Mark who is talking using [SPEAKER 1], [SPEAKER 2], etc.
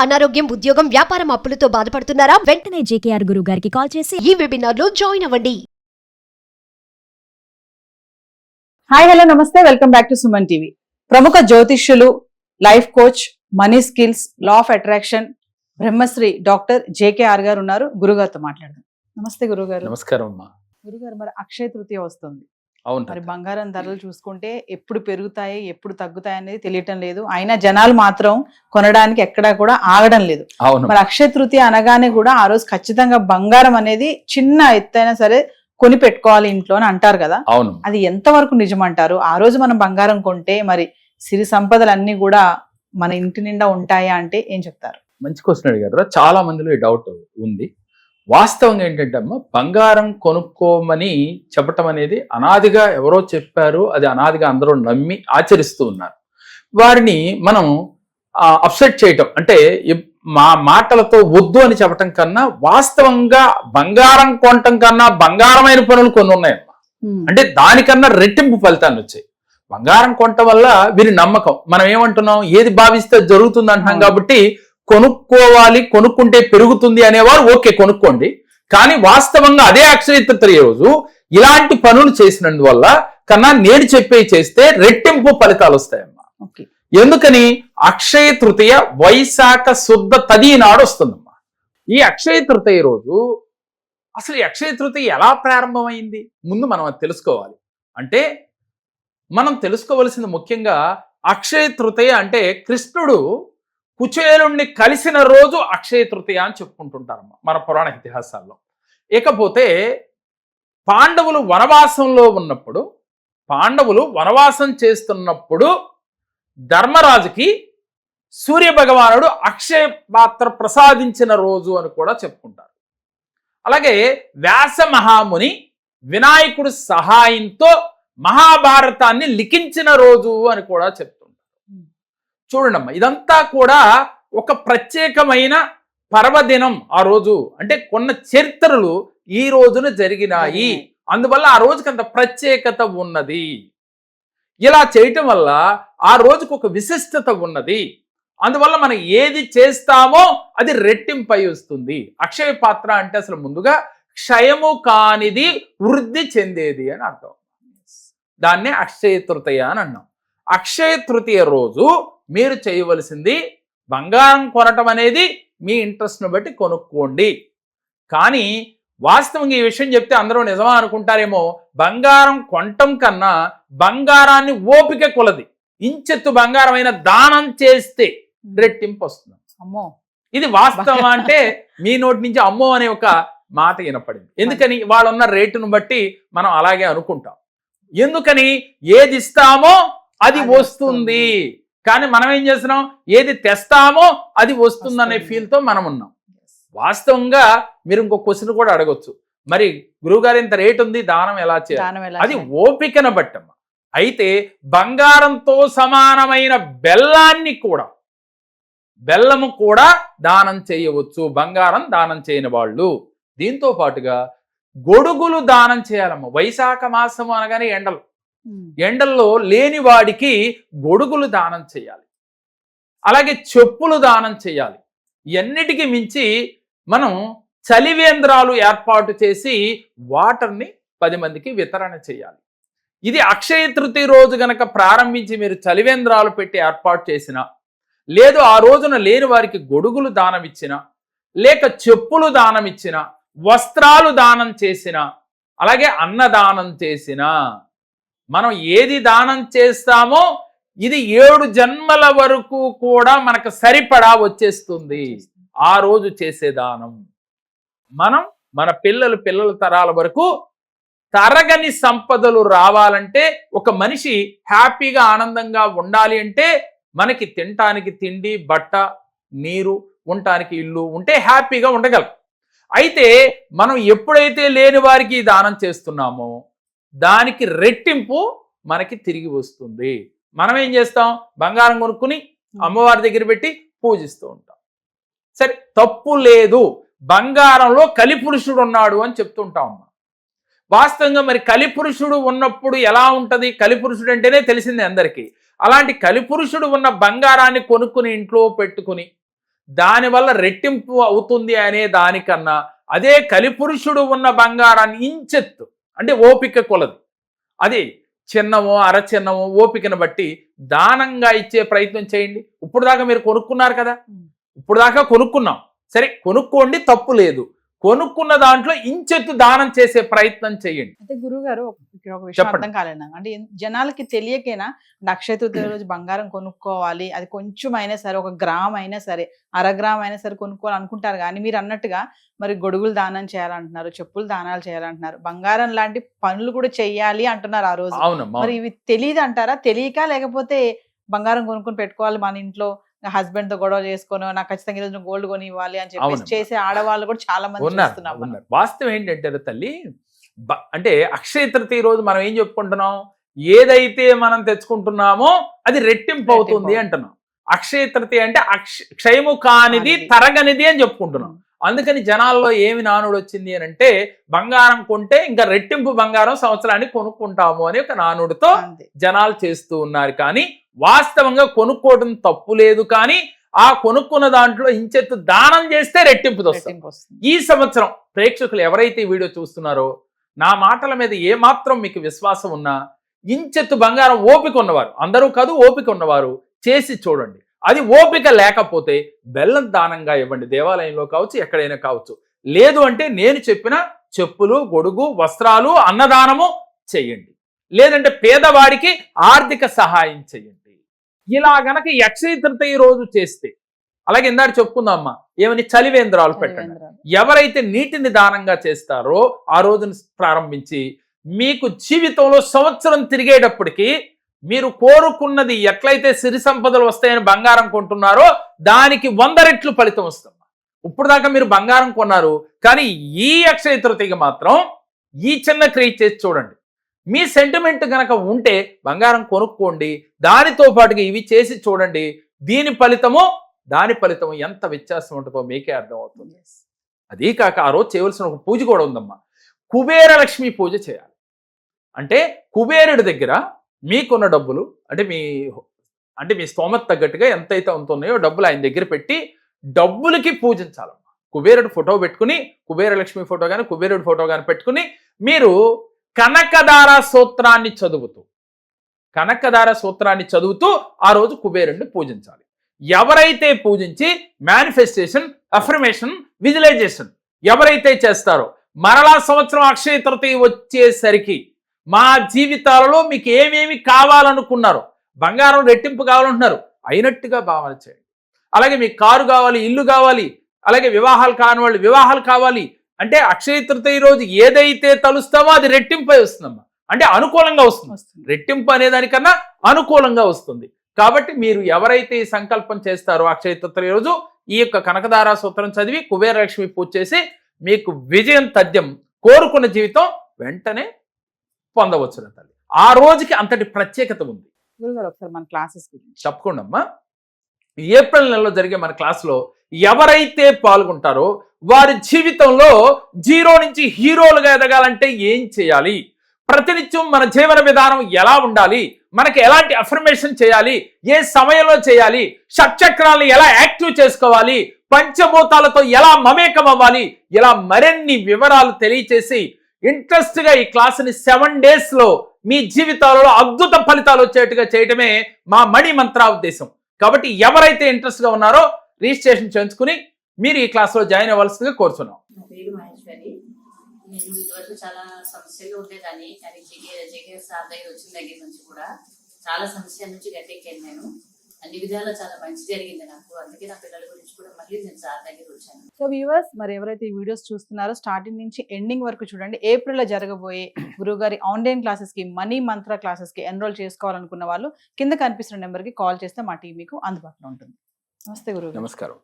[SPEAKER 1] అనారోగ్యం, ఉద్యోగం, వ్యాపారం అప్పులతో బాధపడుతున్నారా?
[SPEAKER 2] వెంటనే జేకేఆర్ గురువు గారికి కాల్ చేసి
[SPEAKER 1] ఈ వెబినార్ లో జాయిన్ అవ్వండి.
[SPEAKER 3] హాయ్ హలో నమస్తే, welcome back to Suman TV. ప్రముఖ జ్యోతిష్యులు, life coach, money skills, law of attraction, Brahmasri doctor JKR garu ఉన్నారు. గురుగారితో మాట్లాడదాం. నమస్తే గురుగారు.
[SPEAKER 4] నమస్కారం అమ్మా.
[SPEAKER 3] గురుగారు, మరి అక్షయ తృతీయ వస్తుంది.
[SPEAKER 4] అవును,
[SPEAKER 3] మరి బంగారం ధరలు చూసుకుంటే ఎప్పుడు పెరుగుతాయి, ఎప్పుడు తగ్గుతాయి అనేది తెలియటం లేదు. అయినా జనాలు మాత్రం కొనడానికి ఎక్కడా కూడా ఆగడం లేదు.
[SPEAKER 4] అవును.
[SPEAKER 3] మరి అక్షయ తృతీయ అనగానే కూడా ఆ రోజు ఖచ్చితంగా బంగారం అనేది చిన్న ఎత్తైనా సరే కొని పెట్టుకోవాలి ఇంట్లో అని అంటారు కదా.
[SPEAKER 4] అవును.
[SPEAKER 3] అది ఎంతవరకు నిజమంటారు? ఆ రోజు మనం బంగారం కొంటే మరి సిరి సంపదలన్నీ కూడా మన ఇంటి నిండా ఉంటాయా అంటే ఏం చెప్తారు?
[SPEAKER 4] మంచి క్వశ్చన్ అడిగారు. చాలా మందిలో ఈ డౌట్ ఉంది. వాస్తవంగా ఏంటంటే అమ్మ, బంగారం కొనుక్కోమని చెప్పటం అనేది అనాదిగా ఎవరో చెప్పారు, అది అనాదిగా అందరూ నమ్మి ఆచరిస్తూ ఉన్నారు. వారిని మనం అప్సెట్ చేయటం అంటే మా మాటలతో వద్దు అని చెప్పటం కన్నా, వాస్తవంగా బంగారం కొనటం కన్నా బంగారమైన పనులు కొన్ని ఉన్నాయమ్మా. అంటే దానికన్నా రెట్టింపు ఫలితాన్ని వచ్చాయి. బంగారం కొనటం వల్ల వీరి నమ్మకం. మనం ఏమంటున్నాం, ఏది భావిస్తే జరుగుతుంది అంటున్నాం. కాబట్టి కొనుక్కోవాలి, కొనుక్కుంటే పెరుగుతుంది అనేవారు ఓకే కొనుక్కోండి. కానీ వాస్తవంగా అదే అక్షయ తృతీయ రోజు ఇలాంటి పనులు చేసినందువల్ల కన్నా నేను చెప్పేవి చేస్తే రెట్టింపు ఫలితాలు వస్తాయమ్మా. ఎందుకని? అక్షయ తృతీయ వైశాఖ శుద్ధ తది నాడు వస్తుందమ్మా. ఈ అక్షయ తృతీయ రోజు అసలు ఈ అక్షయ తృతీయ ఎలా ప్రారంభమైంది ముందు మనం అది తెలుసుకోవాలి. అంటే మనం తెలుసుకోవలసింది ముఖ్యంగా అక్షయ తృతీయ అంటే కృష్ణుడు కుచేలుణ్ణి కలిసిన రోజు అక్షయ తృతీయ అని చెప్పుకుంటుంటారమ్మా మన పురాణ ఇతిహాసాల్లో. ఇకపోతే పాండవులు వనవాసంలో ఉన్నప్పుడు, పాండవులు వనవాసం చేస్తున్నప్పుడు ధర్మరాజుకి సూర్య భగవానుడు అక్షయ పాత్ర ప్రసాదించిన రోజు అని కూడా చెప్పుకుంటారు. అలాగే వ్యాస మహాముని వినాయకుడు సహాయంతో మహాభారతాన్ని లిఖించిన రోజు అని కూడా చెప్తుంటారు. చూడండమ్మా, ఇదంతా కూడా ఒక ప్రత్యేకమైన పర్వదినం. ఆ రోజు అంటే కొన్న చరిత్రలు ఈ రోజున జరిగినాయి, అందువల్ల ఆ రోజుకి అంత ప్రత్యేకత ఉన్నది. ఇలా చేయటం వల్ల ఆ రోజుకు ఒక విశిష్టత ఉన్నది. అందువల్ల మనం ఏది చేస్తామో అది రెట్టింపై వస్తుంది. అక్షయ పాత్ర అంటే అసలు ముందుగా క్షయము కానిది, వృద్ధి చెందేది అని అర్థం. దాన్నే అక్షయ తృతీయ అని అన్నాం. అక్షయ తృతీయ రోజు మీరు చేయవలసింది బంగారం కొనటం అనేది మీ ఇంట్రెస్ట్ను బట్టి కొనుక్కోండి. కానీ వాస్తవంగా ఈ విషయం చెప్తే అందరూ నిజమా అనుకుంటారేమో. బంగారం కొనటం కన్నా బంగారాన్ని ఓపిక కొలది ఇంచెత్తు బంగారమైన దానం చేస్తే రెట్టింపు వస్తుంది.
[SPEAKER 3] అమ్మో,
[SPEAKER 4] ఇది వాస్తవం అంటే మీ నోటి నుంచి అమ్మో అనే ఒక మాట వినపడింది. ఎందుకని? వాళ్ళున్న రేటును బట్టి మనం అలాగే అనుకుంటాం. ఎందుకని? ఏది ఇస్తామో అది వస్తుంది. కానీ మనం ఏం చేస్తున్నాం, ఏది తెస్తామో అది వస్తుందనే ఫీల్తో మనం ఉన్నాం. వాస్తవంగా మీరు ఇంకో క్వశ్చన్ కూడా అడగొచ్చు, మరి గురువుగారు ఇంత రేటు ఉంది, దానం ఎలా చేయాలి? అది ఓపికను బట్టమ్మ. అయితే బంగారంతో సమానమైన బెల్లము కూడా దానం చేయవచ్చు, బంగారం దానం చేయని వాళ్ళు. దీంతో పాటుగా గొడుగులు దానం చేయాలమ్మ. వైశాఖ మాసము అనగానే ఎండల్లో లేని వాడికి గొడుగులు దానం చేయాలి. అలాగే చెప్పులు దానం చేయాలి. ఎన్నిటికి మించి మనం చలివేంద్రాలు ఏర్పాటు చేసి వాటర్ని 10 మందికి వితరణ చేయాలి. ఇది అక్షయ తృతీయ రోజు గనక ప్రారంభించి మీరు చలివేంద్రాలు పెట్టి ఏర్పాటు చేసిన, లేదు ఆ రోజున లేని వారికి గొడుగులు దానం ఇచ్చిన, లేక చెప్పులు దానం ఇచ్చిన, వస్త్రాలు దానం చేసిన, అలాగే అన్నదానం చేసిన, మనం ఏది దానం చేస్తామో ఇది 7 జన్మల వరకు కూడా మనకు సరిపడా వచ్చేస్తుంది. ఆ రోజు చేసే దానం మనం మన పిల్లల తరాల వరకు తరగని సంపదలు రావాలంటే, ఒక మనిషి హ్యాపీగా ఆనందంగా ఉండాలి అంటే మనకి తినటానికి తిండి, బట్ట, నీరు, ఉండటానికి ఇల్లు ఉంటే హ్యాపీగా ఉండగలం. అయితే మనం ఎప్పుడైతే లేని వారికి దానం చేస్తున్నామో దానికి రెట్టింపు మనకి తిరిగి వస్తుంది. మనం ఏం చేస్తాం, బంగారం కొనుక్కుని అమ్మవారి దగ్గర పెట్టి పూజిస్తూ ఉంటాం. సరే, తప్పు లేదు, బంగారంలో కలిపురుషుడు ఉన్నాడు అని చెప్తుంటాం. వాస్తవంగా మరి కలిపురుషుడు ఉన్నప్పుడు ఎలా ఉంటది? కలిపురుషుడు అంటేనే తెలిసింది అందరికీ. అలాంటి కలిపురుషుడు ఉన్న బంగారాన్ని కొనుక్కుని ఇంట్లో పెట్టుకుని దానివల్ల రెట్టింపు అవుతుంది అనే దానికన్నా అదే కలిపురుషుడు ఉన్న బంగారాన్ని ఇంచెత్తు అంటే ఓపిక కొలది అది చిన్నమో అరచిన్నమో ఓపికను బట్టి దానంగా ఇచ్చే ప్రయత్నం చేయండి. ఇప్పుడు దాకా మీరు కొనుక్కున్నారు కదా, ఇప్పుడు దాకా కొనుక్కున్నాం, సరే కొనుక్కోండి, తప్పు లేదు. కొనుక్కున్న దాంట్లో ఇంచెత్తు దానం చేసే ప్రయత్నం చేయండి.
[SPEAKER 3] అయితే గురువు గారు ఇక్కడ ఒక విషయం
[SPEAKER 4] చెప్పండి.
[SPEAKER 3] అర్థం కాలేదు నాకు. అంటే జనాలకి తెలియకేనా అక్షయ తృతీయ రోజు బంగారం కొనుక్కోవాలి, అది కొంచెం అయినా సరే, 1 గ్రామ్ అయినా సరే, 1/2 గ్రామ్ అయినా సరే కొనుక్కోవాలి అనుకుంటారు. కానీ మీరు అన్నట్టుగా మరి గొడుగులు దానం చేయాలంటున్నారు, చెప్పులు దానాలు చేయాలంటున్నారు, బంగారం లాంటి పనులు కూడా చెయ్యాలి అంటున్నారు ఆ రోజు.
[SPEAKER 4] అవునమ్మా.
[SPEAKER 3] మరి ఇవి తెలియదు అంటారా? తెలియక, లేకపోతే బంగారం కొనుక్కొని పెట్టుకోవాలి మన ఇంట్లో, హస్బెండ్ తో గొడవ చేసుకోను, నాకు ఖచ్చితంగా ఈరోజు గోల్డ్ కొని ఇవ్వాలి అని చెప్పేసి
[SPEAKER 4] అవునమ్మా.
[SPEAKER 3] చేసే ఆడవాళ్ళు కూడా చాలా మంది చూస్తున్నాం మనం.
[SPEAKER 4] ఉన్నారు. వాస్తవం ఏంటంటే తల్లి, అంటే అక్షయ తృతీయ రోజు మనం ఏం చెప్పుకుంటున్నాం, ఏదైతే మనం తెచ్చుకుంటున్నామో అది రెట్టింపు అవుతుంది అంటున్నాం. అక్షయ తృతీయ అంటే క్షయము కానిది తరగనిది అని చెప్పుకుంటున్నాం. అందుకని జనాల్లో ఏమి నానుడు వచ్చింది అని అంటే, బంగారం కొంటే ఇంకా రెట్టింపు బంగారం సంవత్సరానికి కొనుక్కుంటాము అని ఒక నానుడితో జనాలు చేస్తూ ఉన్నారు. కానీ వాస్తవంగా కొనుక్కోవడం తప్పు లేదు, కానీ ఆ కొనుక్కున్న దాంట్లో ఇంచెత్తు దానం చేస్తే రెట్టింపు వస్తుంది. ఈ సంవత్సరం ప్రేక్షకులు ఎవరైతే ఈ వీడియో చూస్తున్నారో, నా మాటల మీద ఏమాత్రం మీకు విశ్వాసం ఉన్నా, ఇంచెత్తు బంగారం ఓపిక ఉన్నవారు, అందరూ కాదు ఓపిక ఉన్నవారు చేసి చూడండి. అది ఓపిక లేకపోతే బెల్లం దానంగా ఇవ్వండి, దేవాలయంలో కావచ్చు, ఎక్కడైనా కావచ్చు. లేదు అంటే నేను చెప్పిన చెప్పులు, గొడుగు, వస్త్రాలు, అన్నదానము చెయ్యండి. లేదంటే పేదవాడికి ఆర్థిక సహాయం చెయ్యండి. ఇలా గనక ఈ అక్షయ తృతీయ రోజు చేస్తే, అలాగే ఇందాక చెప్పుకుందామా ఏమని, చలివేంద్రాలు పెట్టండి. ఎవరైతే నీటిని దానంగా చేస్తారో ఆ రోజును ప్రారంభించి మీకు జీవితంలో సంవత్సరం తిరిగేటప్పటికి మీరు కోరుకున్నది ఎట్లయితే సిరి సంపదలు వస్తాయని బంగారం కొంటున్నారో దానికి 100 రెట్లు ఫలితం వస్తుంది. ఇప్పుడు దాకా మీరు బంగారం కొన్నారు, కానీ ఈ అక్షయ తృతీయకి మాత్రం ఈ చిన్న క్రియ చేసి చూడండి. మీ సెంటిమెంట్ గనక ఉంటే బంగారం కొనుక్కోండి, దానితో పాటుగా ఇవి చేసి చూడండి. దాని ఫలితము ఎంత వ్యత్యాసం ఉంటుందో మీకే అర్థమవుతుంది. అదీ కాక ఆ రోజు చేయవలసిన ఒక పూజ కూడా ఉందమ్మా. కుబేర లక్ష్మి పూజ చేయాలి. అంటే కుబేరుడి దగ్గర మీకున్న డబ్బులు, అంటే మీ స్తోమత తగ్గట్టుగా ఎంతైతే ఉంటున్నాయో డబ్బులు ఆయన దగ్గర పెట్టి డబ్బులకి పూజించాలమ్మా. కుబేరుడు ఫోటో పెట్టుకుని, కుబేర లక్ష్మి ఫోటో కానీ కుబేరుడి ఫోటో కానీ పెట్టుకుని మీరు కనకదార సూత్రాన్ని చదువుతూ ఆ రోజు కుబేరుడిని పూజించాలి. ఎవరైతే పూజించి మేనిఫెస్టేషన్, అఫర్మేషన్, విజువలైజేషన్ ఎవరైతే చేస్తారో, మరలా సంవత్సరం అక్షయ తృతీయ వచ్చేసరికి మా జీవితాలలో మీకు ఏమేమి కావాలనుకున్నారో, బంగారం రెట్టింపు కావాలంటున్నారు, అయినట్టుగా భావన చేయండి. అలాగే మీకు కారు కావాలి, ఇల్లు కావాలి, అలాగే వివాహాలు కాని వాళ్ళు వివాహాలు కావాలి అంటే అక్షయ తృతీయ రోజు ఏదైతే తలుస్తామో అది రెట్టింపై వస్తుందమ్మా. అంటే అనుకూలంగా వస్తుంది. రెట్టింపు అనే దానికన్నా అనుకూలంగా వస్తుంది. కాబట్టి మీరు ఎవరైతే ఈ సంకల్పం చేస్తారో అక్షయ తృతీయ రోజు ఈ యొక్క కనకదార సూత్రం చదివి కుబేర లక్ష్మి పూజ చేసి మీకు విజయం తథ్యం, కోరుకున్న జీవితం వెంటనే పొందవచ్చు తల్లి. ఆ రోజుకి అంతటి ప్రత్యేకత ఉంది.
[SPEAKER 3] గురుగారు ఒకసారి మన క్లాసెస్ గురించి
[SPEAKER 4] తప్పకుండా అమ్మా. ఏప్రిల్ నెలలో జరిగే మన క్లాసులో ఎవరైతే పాల్గొంటారో వారి జీవితంలో 0 నుంచి హీరోలుగా ఎదగాలంటే ఏం చేయాలి, ప్రతినిత్యం మన జీవన విధానం ఎలా ఉండాలి, మనకి ఎలాంటి అఫర్మేషన్ చేయాలి, ఏ సమయంలో చేయాలి, షట్చక్రాలను ఎలా యాక్టివ్ చేసుకోవాలి, పంచభూతాలతో ఎలా మమేకం అవ్వాలి, ఇలా మరిన్ని వివరాలు తెలియచేసి ఇంట్రెస్ట్ గా ఈ క్లాసుని 7 days లో మీ జీవితాలలో అద్భుత ఫలితాలు వచ్చేట్టుగా చేయటమే మా మణి మంత్ర ఉద్దేశం. కాబట్టి ఎవరైతే ఇంట్రెస్ట్ గా ఉన్నారో రిజిస్ట్రేషన్ చేయించుకుని మీరు ఈ క్లాస్ లో జాయిన్ అవ్వాల్సిందిగా కోరుతున్నాం.
[SPEAKER 5] నా పేరు మహేశ్వరి. నేను ఇదివరకు చాలా సమస్యలు ఉండేదాన్ని, కానీ జేకే సార్ దగ్గర వచ్చిన దగ్గర నుంచి కూడా చాలా సమస్యల నుంచి గట్టెక్కాను. నేను అన్ని విధాలా చాలా మంచి జరిగింది నాకు. అందుకే నా పిల్లల గురించి కూడా మళ్ళీ నేను సార్ దగ్గర వచ్చాను.
[SPEAKER 3] సో వ్యూవర్స్, మరి ఎవరైతే ఈ వీడియోస్ చూస్తున్నారో స్టార్టింగ్ నుంచి ఎండింగ్ వరకు చూడండి. ఏప్రిల్ లో జరగబోయే గురుగారి ఆన్లైన్ క్లాసెస్ కి, మనీ మంత్ర క్లాసెస్ కి ఎన్రోల్ చేసుకోవాలనుకున్న వాళ్ళు కింద కనిపిస్తున్న నెంబర్ కి కాల్ చేస్తే మా టీం మీకు అందుబాటులో ఉంటుంది. నమస్తే గురుగారు.
[SPEAKER 4] నమస్కారం.